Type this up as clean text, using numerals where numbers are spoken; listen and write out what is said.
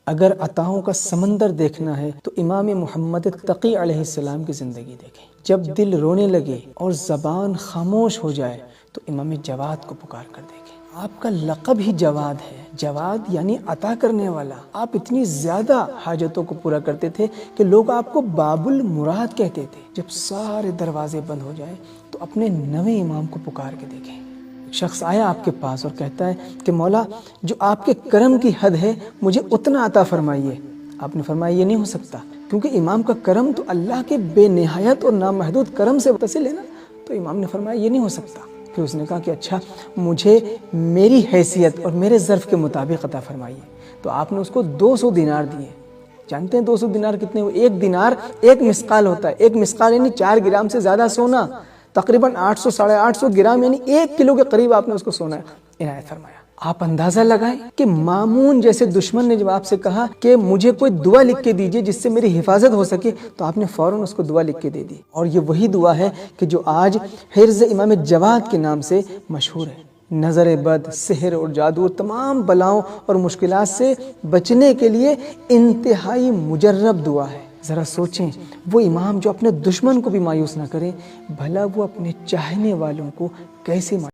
اگر عطاؤں کا سمندر دیکھنا ہے تو امام محمد تقی علیہ السلام کی زندگی دیکھیں۔ جب دل رونے لگے اور زبان خاموش ہو جائے تو امام جواد کو پکار کر دیکھیں۔ آپ کا لقب ہی جواد ہے، جواد یعنی عطا کرنے والا۔ آپ اتنی زیادہ حاجتوں کو پورا کرتے تھے کہ لوگ آپ کو باب المراد کہتے تھے۔ جب سارے دروازے بند ہو جائیں تو اپنے نویں امام کو پکار کے دیکھیں۔ شخص آیا آپ کے پاس اور کہتا ہے کہ مولا، جو آپ کے کرم کی حد ہے مجھے اتنا عطا فرمائیے۔ آپ نے فرمایا یہ نہیں ہو سکتا، کیونکہ امام کا کرم تو اللہ کے بے نہایت اور نامحدود کرم سے متصل ہے نا۔ تو امام نے فرمایا یہ نہیں ہو سکتا۔ پھر اس نے کہا کہ اچھا مجھے میری حیثیت اور میرے ظرف کے مطابق عطا فرمائیے۔ تو آپ نے اس کو 200 دینار دیے۔ جانتے ہیں 200 دینار کتنے ہوئے؟ ایک دینار 1 مسقال ہوتا ہے۔ 1 مسقال یعنی 4 گرام سے زیادہ سونا، تقریباً 800 ساڑھے 800 گرام یعنی 1 کلو کے قریب آپ نے اس کو سونا عنایت فرمایا۔ آپ اندازہ لگائیں کہ مامون جیسے دشمن نے جب آپ سے کہا کہ مجھے کوئی دعا لکھ کے دیجئے جس سے میری حفاظت ہو سکے، تو آپ نے فوراً اس کو دعا لکھ کے دے دی۔ اور یہ وہی دعا ہے کہ جو آج حرز امام جواد کے نام سے مشہور ہے۔ نظر بد، سحر اور جادو، تمام بلاؤں اور مشکلات سے بچنے کے لیے انتہائی مجرب دعا ہے۔ ذرا سوچیں، وہ امام جو اپنے دشمن کو بھی مایوس نہ کرے، بھلا وہ اپنے چاہنے والوں کو کیسے